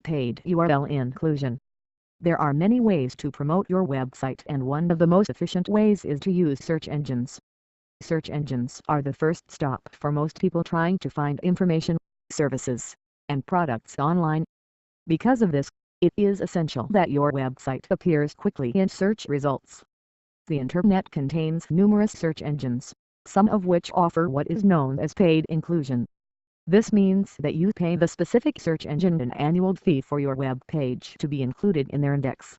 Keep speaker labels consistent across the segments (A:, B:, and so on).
A: Paid URL inclusion. There are many ways to promote your website, and one of the most efficient ways is to use search engines. Search engines are the first stop for most people trying to find information, services, and products online. Because of this, it is essential that your website appears quickly in search results. The Internet contains numerous search engines, some of which offer what is known as paid inclusion. This means that you pay the specific search engine an annual fee for your web page to be included in their index.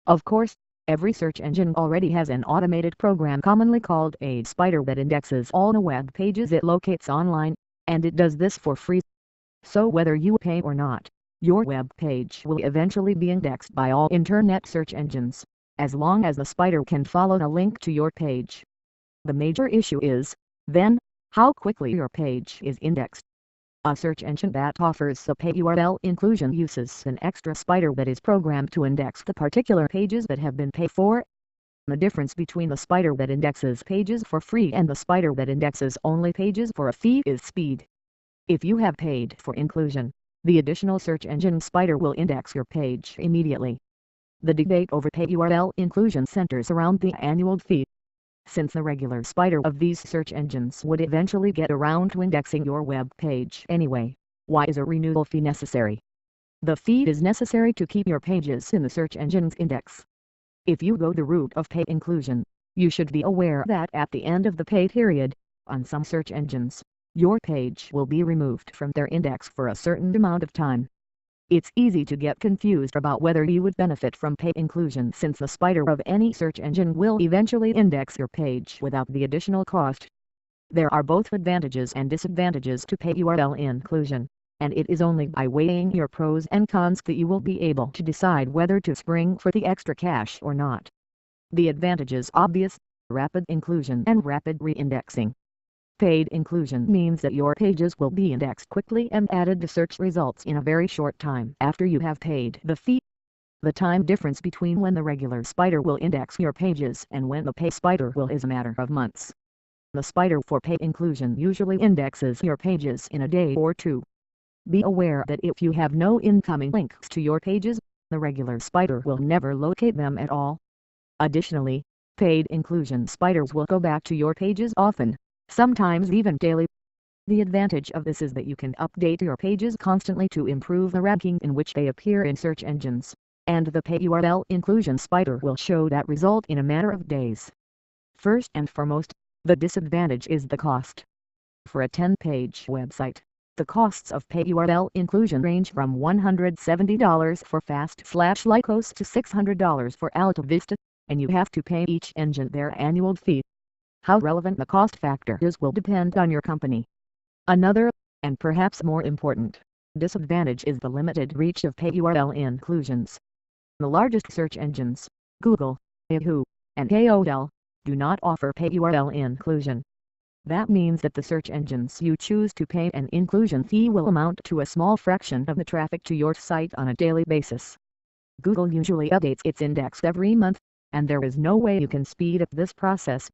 A: Of course, every search engine already has an automated program commonly called a spider that indexes all the web pages it locates online, and it does this for free. So whether you pay or not, your web page will eventually be indexed by all Internet search engines, as long as the spider can follow the link to your page. The major issue is, then, how quickly your page is indexed. A search engine that offers a pay URL inclusion uses an extra spider that is programmed to index the particular pages that have been paid for. The difference between the spider that indexes pages for free and the spider that indexes only pages for a fee is speed. If you have paid for inclusion, the additional search engine spider will index your page immediately. The debate over pay URL inclusion centers around the annual fee. Since the regular spider of these search engines would eventually get around to indexing your web page anyway, why is a renewal fee necessary? The fee is necessary to keep your pages in the search engine's index. If you go the route of pay inclusion, you should be aware that at the end of the pay period, on some search engines, your page will be removed from their index for a certain amount of time. It's easy to get confused about whether you would benefit from pay inclusion, since the spider of any search engine will eventually index your page without the additional cost. There are both advantages and disadvantages to pay URL inclusion, and it is only by weighing your pros and cons that you will be able to decide whether to spring for the extra cash or not. The advantages obvious: rapid inclusion and rapid reindexing. Paid inclusion means that your pages will be indexed quickly and added to search results in a very short time after you have paid the fee. The time difference between when the regular spider will index your pages and when the pay spider will is a matter of months. The spider for pay inclusion usually indexes your pages in a day or two. Be aware that if you have no incoming links to your pages, the regular spider will never locate them at all. Additionally, paid inclusion spiders will go back to your pages often, sometimes even daily. The advantage of this is that you can update your pages constantly to improve the ranking in which they appear in search engines, and the pay URL inclusion spider will show that result in a matter of days. First and foremost, the disadvantage is the cost. For a 10-page website, the costs of pay URL inclusion range from $170 for Fast/Lycos to $600 for Alta Vista, and you have to pay each engine their annual fee. How relevant the cost factor is will depend on your company. Another, and perhaps more important, disadvantage is the limited reach of pay URL inclusions. The largest search engines, Google, Yahoo, and AOL, do not offer pay URL inclusion. That means that the search engines you choose to pay an inclusion fee will amount to a small fraction of the traffic to your site on a daily basis. Google usually updates its index every month, and there is no way you can speed up this process.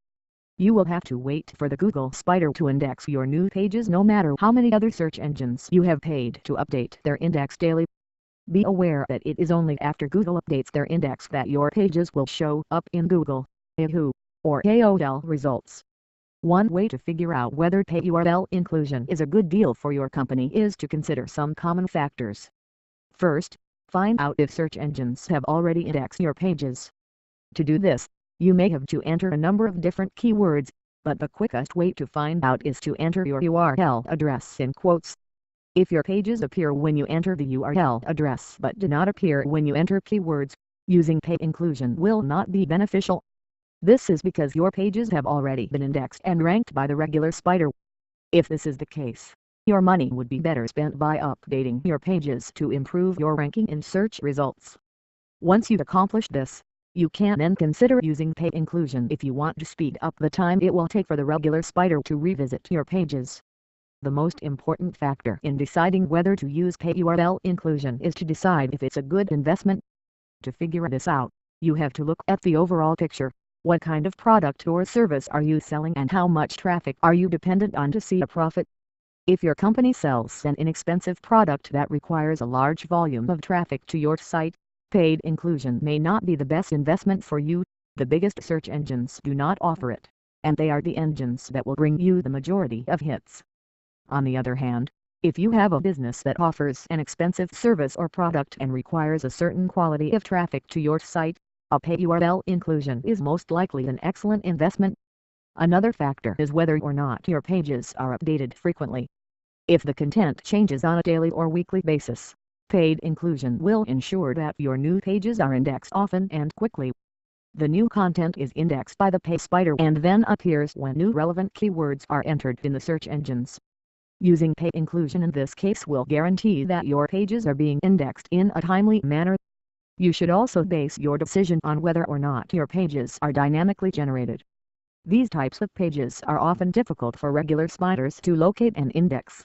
A: You will have to wait for the Google spider to index your new pages no matter how many other search engines you have paid to update their index daily. Be aware that it is only after Google updates their index that your pages will show up in Google, Yahoo, or AOL results. One way to figure out whether pay URL inclusion is a good deal for your company is to consider some common factors. First, find out if search engines have already indexed your pages. To do this, you may have to enter a number of different keywords, but the quickest way to find out is to enter your URL address in quotes. If your pages appear when you enter the URL address but do not appear when you enter keywords, using pay inclusion will not be beneficial. This is because your pages have already been indexed and ranked by the regular spider. If this is the case, your money would be better spent by updating your pages to improve your ranking in search results. Once you've accomplished this, you can then consider using pay inclusion if you want to speed up the time it will take for the regular spider to revisit your pages. The most important factor in deciding whether to use pay URL inclusion is to decide if it's a good investment. To figure this out, you have to look at the overall picture. What kind of product or service are you selling, and how much traffic are you dependent on to see a profit? If your company sells an inexpensive product that requires a large volume of traffic to your site, paid inclusion may not be the best investment for you. The biggest search engines do not offer it, and they are the engines that will bring you the majority of hits. On the other hand, if you have a business that offers an expensive service or product and requires a certain quality of traffic to your site, a paid URL inclusion is most likely an excellent investment. Another factor is whether or not your pages are updated frequently. If the content changes on a daily or weekly basis, paid inclusion will ensure that your new pages are indexed often and quickly. The new content is indexed by the PaySpider and then appears when new relevant keywords are entered in the search engines. Using paid inclusion in this case will guarantee that your pages are being indexed in a timely manner. You should also base your decision on whether or not your pages are dynamically generated. These types of pages are often difficult for regular spiders to locate and index.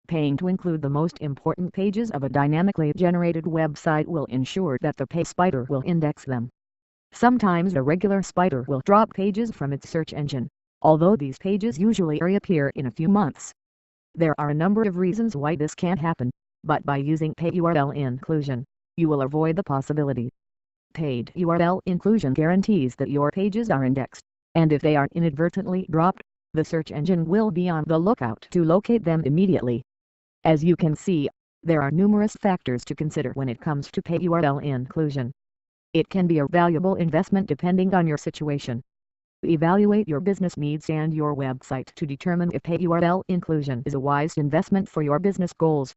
A: Paying to include the most important pages of a dynamically generated website will ensure that the PaySpider will index them. Sometimes a regular spider will drop pages from its search engine, although these pages usually reappear in a few months. There are a number of reasons why this can happen, but by using paid URL inclusion, you will avoid the possibility. Paid URL inclusion guarantees that your pages are indexed, and if they are inadvertently dropped, the search engine will be on the lookout to locate them immediately. As you can see, there are numerous factors to consider when it comes to paid URL inclusion. It can be a valuable investment depending on your situation. Evaluate your business needs and your website to determine if paid URL inclusion is a wise investment for your business goals.